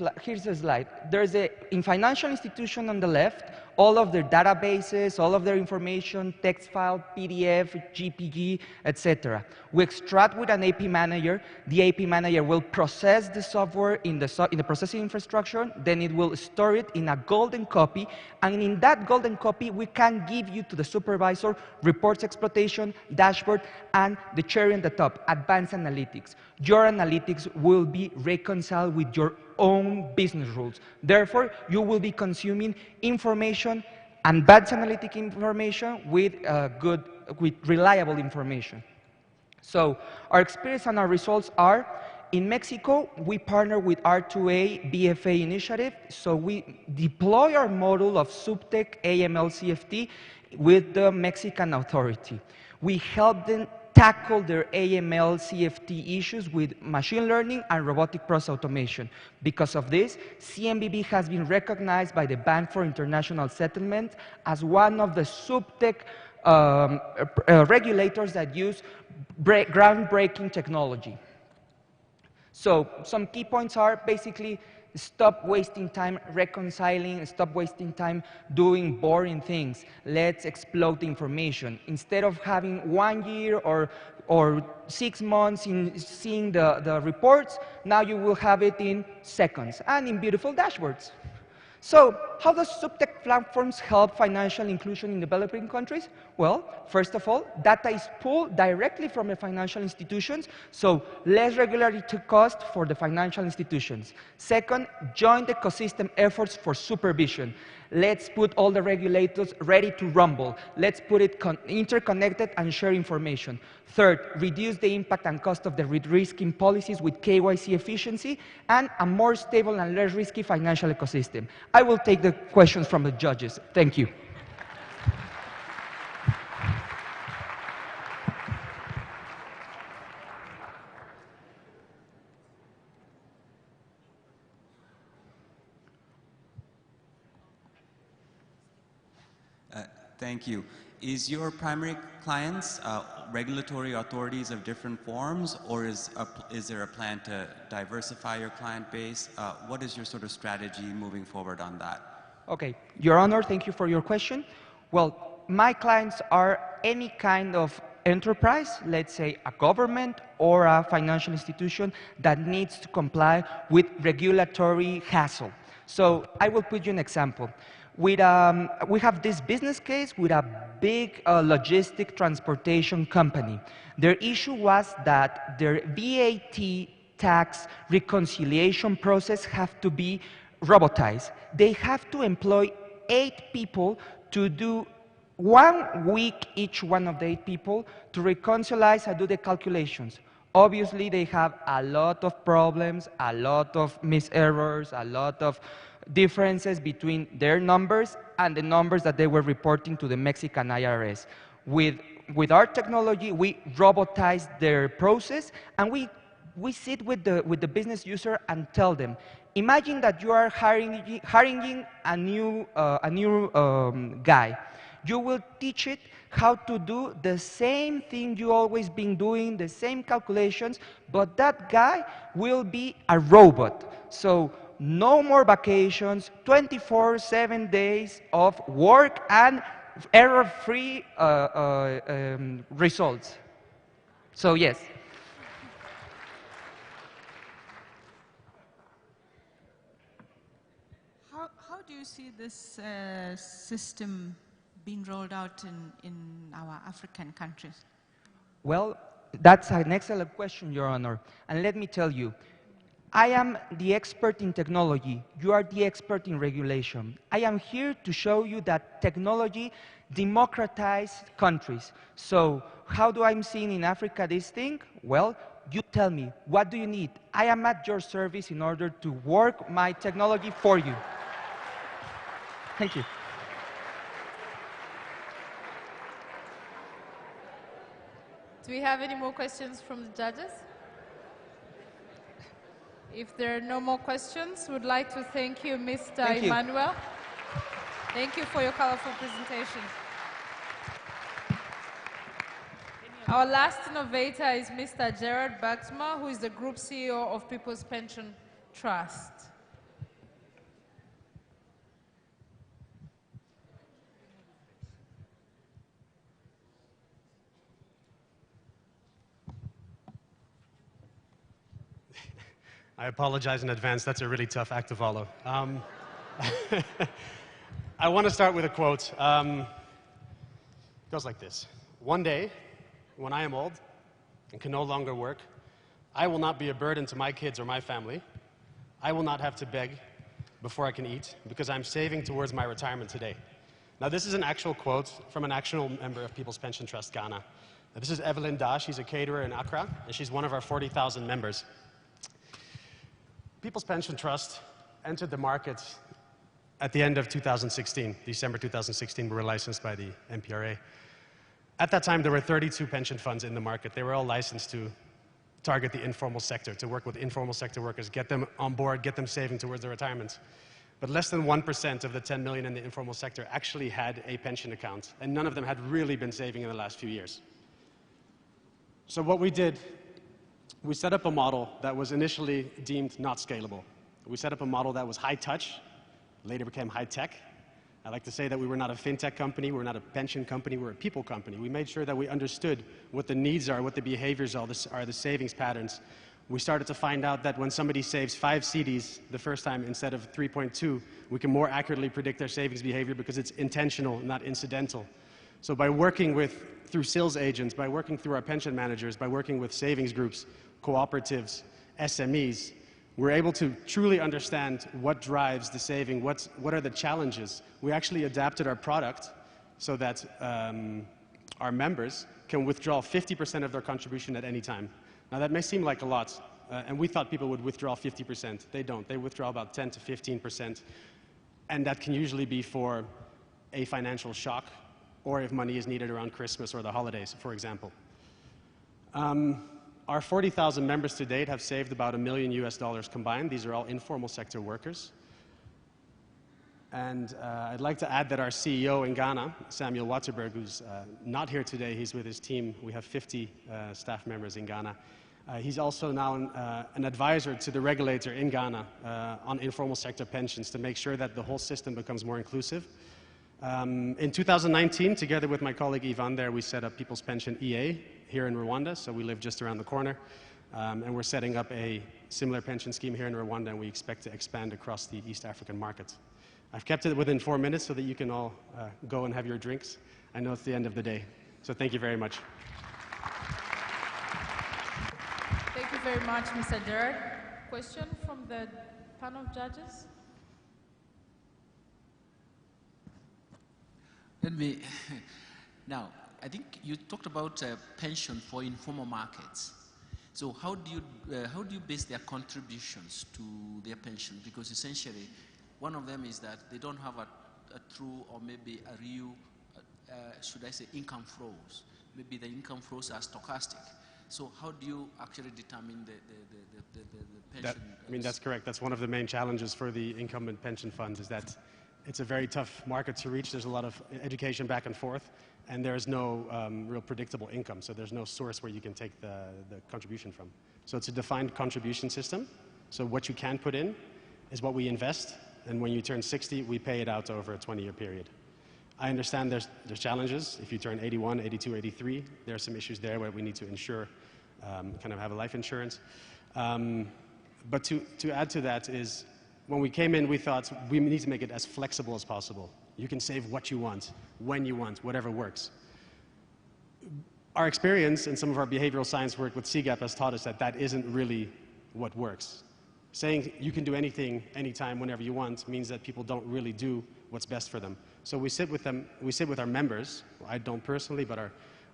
slide. There's in financial institution on the left, all of their databases, all of their information, text file, PDF, GPG, etc. We extract with an AP manager. The AP manager will process the software in the processing infrastructure, then it will store it in a golden copy, and in that golden copy, we can give you to the supervisor reports exploitation, dashboard, and the cherry on the top, advanced analytics. Your analytics will be reconciled with your own business rules. Therefore, you will be consuming information, advanced analytic information with reliable information. So our experience and our results are, in Mexico, we partner with R2A BFA initiative, so we deploy our model of Subtech AMLCFT with the Mexican authority. We help them tackle their AMLCFT issues with machine learning and robotic process automation. Because of this, CMBB has been recognized by the Bank for International Settlement as one of the Subtech regulators that use groundbreaking technology. So some key points are basically stop wasting time reconciling, stop wasting time doing boring things. Let's explode the information. Instead of having 1 year or 6 months in seeing the reports, now you will have it in seconds and in beautiful dashboards. So how does Subtech platforms help financial inclusion in developing countries? Well, first of all, data is pulled directly from the financial institutions, so less regulatory cost for the financial institutions. Second, joint ecosystem efforts for supervision. Let's put all the regulators ready to rumble. Let's put it interconnected and share information. Third, reduce the impact and cost of the risking policies with KYC efficiency and a more stable and less risky financial ecosystem. I will take the questions from the judges. Thank you. Thank you. Is your primary clients regulatory authorities of different forms, or is there a plan to diversify your client base? What is your sort of strategy moving forward on that? Okay, Your Honor, thank you for your question. Well, my clients are any kind of enterprise, let's say a government or a financial institution that needs to comply with regulatory hassle. So I will put you an example. We have this business case with a big logistic transportation company. Their issue was that their VAT tax reconciliation process have to be robotized. They have to employ 8 people to do 1 week, each one of the 8 people, to reconcile and do the calculations. Obviously, they have a lot of problems, a lot of errors, a lot of differences between their numbers and the numbers that they were reporting to the Mexican IRS. With our technology, we robotize their process, and we sit with the business user and tell them, imagine that you are hiring a new guy. You will teach it how to do the same thing you always been doing, the same calculations, but that guy will be a robot. So no more vacations, 24/7 days of work and error-free results. So yes. How do you see this system being rolled out in our African countries? Well, that's an excellent question, Your Honor. And let me tell you, I am the expert in technology. You are the expert in regulation. I am here to show you that technology democratizes countries. So how do I see in Africa this thing? Well, you tell me, what do you need? I am at your service in order to work my technology for you. Thank you. Do we have any more questions from the judges? If there are no more questions, we would like to thank you, Mr. Emmanuel. Thank you for your colorful presentation. Our last innovator is Mr. Gerard Baxma, who is the Group CEO of People's Pension Trust. I apologize in advance. That's a really tough act to follow. I want to start with a quote. It goes like this. One day, when I am old and can no longer work, I will not be a burden to my kids or my family. I will not have to beg before I can eat because I'm saving towards my retirement today. Now, this is an actual quote from an actual member of People's Pension Trust Ghana. Now, this is Evelyn Dash. She's a caterer in Accra, and she's one of our 40,000 members. People's Pension Trust entered the market at the end of 2016. December 2016, we were licensed by the MPRA. At that time, there were 32 pension funds in the market. They were all licensed to target the informal sector, to work with informal sector workers, get them on board, get them saving towards their retirement. But less than 1% of the 10 million in the informal sector actually had a pension account, and none of them had really been saving in the last few years. So what we did, we set up a model that was initially deemed not scalable. We set up a model that was high touch, later became high tech. I like to say that we were not a fintech company, we're not a pension company, we're a people company. We made sure that we understood what the needs are, what the behaviors are, the savings patterns. We started to find out that when somebody saves 5 CDs the first time instead of 3.2, we can more accurately predict their savings behavior because it's intentional, not incidental. So by working through sales agents, by working through our pension managers, by working with savings groups, cooperatives, SMEs, we're able to truly understand what drives the saving, what are the challenges. We actually adapted our product so that our members can withdraw 50% of their contribution at any time. Now that may seem like a lot, and we thought people would withdraw 50%. They don't. They withdraw about 10 to 15%, and that can usually be for a financial shock or if money is needed around Christmas or the holidays, for example. Our 40,000 members to date have saved about $1 million US combined. These are all informal sector workers. And I'd like to add that our CEO in Ghana, Samuel Waterberg, who's not here today, he's with his team. We have 50 staff members in Ghana. He's also now an advisor to the regulator in Ghana on informal sector pensions to make sure that the whole system becomes more inclusive. In 2019, together with my colleague Ivan there, we set up People's Pension EA here in Rwanda, so we live just around the corner. And we're setting up a similar pension scheme here in Rwanda, and we expect to expand across the East African market. I've kept it within 4 minutes so that you can all go and have your drinks. I know it's the end of the day, so thank you very much. Thank you very much, Mr. Gerard. Question from the panel of judges? Let me, now, I think you talked about pension for informal markets. So how do you base their contributions to their pension? Because essentially, one of them is that they don't have a true or maybe a real, should I say, income flows. Maybe the income flows are stochastic. So how do you actually determine the pension? I mean, that's correct. That's one of the main challenges for the incumbent pension funds is that it's a very tough market to reach. There's a lot of education back and forth, and there's no real predictable income. So there's no source where you can take the contribution from. So it's a defined contribution system. So what you can put in is what we invest, and when you turn 60, we pay it out over a 20-year period. I understand there's challenges. If you turn 81, 82, 83, there are some issues there where we need to insure, kind of have a life insurance. But to add to that is, when we came in, we thought we need to make it as flexible as possible. You can save what you want, when you want, whatever works. Our experience and some of our behavioral science work with CGAP has taught us that that isn't really what works. Saying you can do anything, anytime, whenever you want means that people don't really do what's best for them. So we sit with them, we sit with our members. Well, I don't personally, but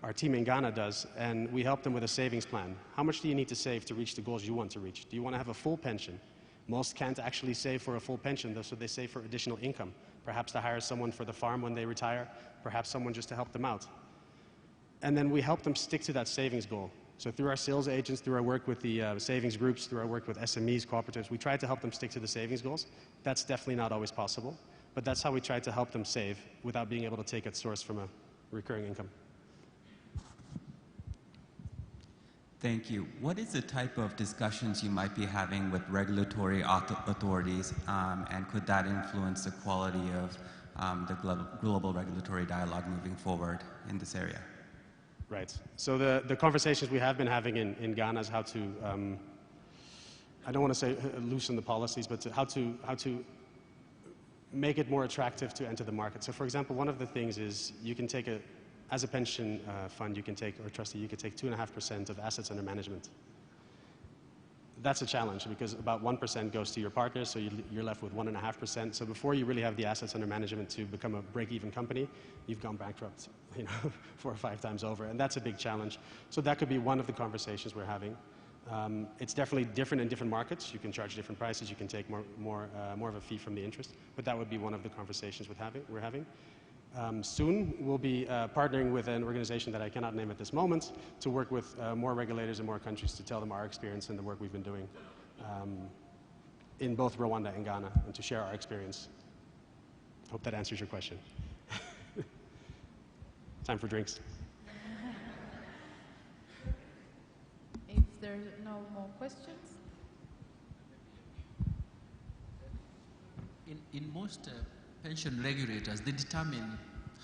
our team in Ghana does, and we help them with a savings plan. How much do you need to save to reach the goals you want to reach? Do you want to have a full pension? Most can't actually save for a full pension, though, so they save for additional income. Perhaps to hire someone for the farm when they retire, perhaps someone just to help them out. And then we help them stick to that savings goal. So through our sales agents, through our work with the savings groups, through our work with SMEs, cooperatives, we try to help them stick to the savings goals. That's definitely not always possible, but that's how we try to help them save without being able to take its source from a recurring income. Thank you. What is the type of discussions you might be having with regulatory authorities, and could that influence the quality of the global regulatory dialogue moving forward in this area? Right. So the conversations we have been having in Ghana is how to, I don't want to say loosen the policies, but how to make it more attractive to enter the market. So for example, one of the things is you can take as a pension fund, you can take, or trustee, you can take 2.5% of assets under management. That's a challenge because about 1% goes to your partners, so you're left with 1.5%. So before you really have the assets under management to become a break-even company, you've gone bankrupt, 4 or 5 times over, and that's a big challenge. So that could be one of the conversations we're having. It's definitely different in different markets. You can charge different prices. You can take more of a fee from the interest, but that would be one of the conversations we're having. Soon, we'll be partnering with an organization that I cannot name at this moment to work with more regulators in more countries to tell them our experience and the work we've been doing in both Rwanda and Ghana, and to share our experience. Hope that answers your question. Time for drinks. If there are no more questions? In most pension regulators, they determine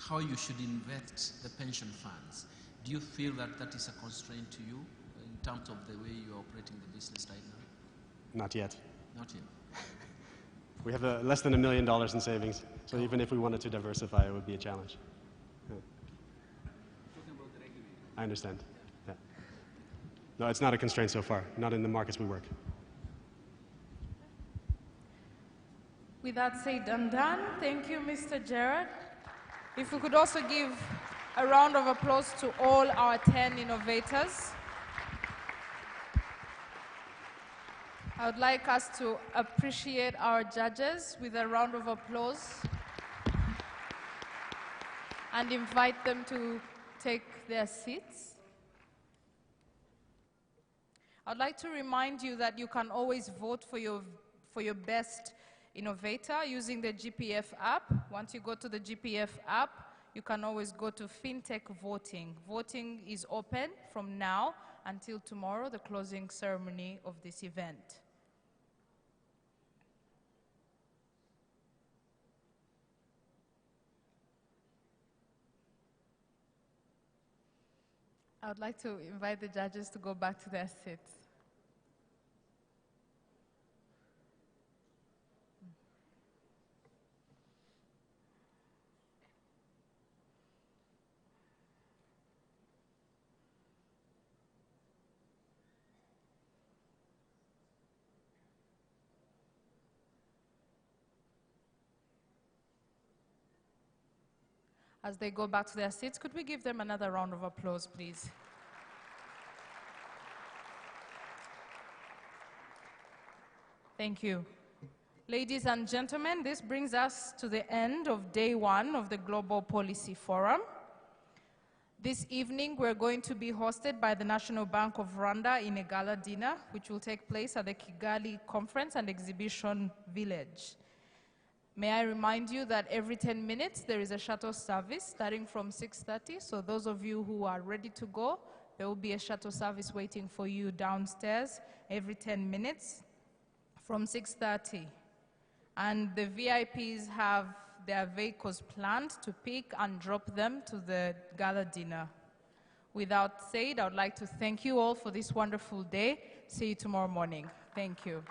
how you should invest the pension funds. Do you feel that that is a constraint to you in terms of the way you're operating the business right now? Not yet. Not yet. We have less than $1 million in savings, so even if we wanted to diversify, it would be a challenge. Yeah. I understand. Yeah. No, it's not a constraint so far, not in the markets we work. With that said and done, thank you, Mr. Gerard. If we could also give a round of applause to all our 10 innovators. I would like us to appreciate our judges with a round of applause and invite them to take their seats. I'd like to remind you that you can always vote for your best innovator using the GPF app. Once you go to the GPF app, you can always go to FinTech Voting. Voting is open from now until tomorrow, the closing ceremony of this event. I would like to invite the judges to go back to their seats. As they go back to their seats, could we give them another round of applause, please? Thank you. Ladies and gentlemen, this brings us to the end of day one of the Global Policy Forum. This evening, we're going to be hosted by the National Bank of Rwanda in a gala dinner, which will take place at the Kigali Conference and Exhibition Village. May I remind you that every 10 minutes there is a shuttle service starting from 6:30. So those of you who are ready to go, there will be a shuttle service waiting for you downstairs every 10 minutes from 6:30. And the VIPs have their vehicles planned to pick and drop them to the gala dinner. Without said, I would like to thank you all for this wonderful day. See you tomorrow morning. Thank you.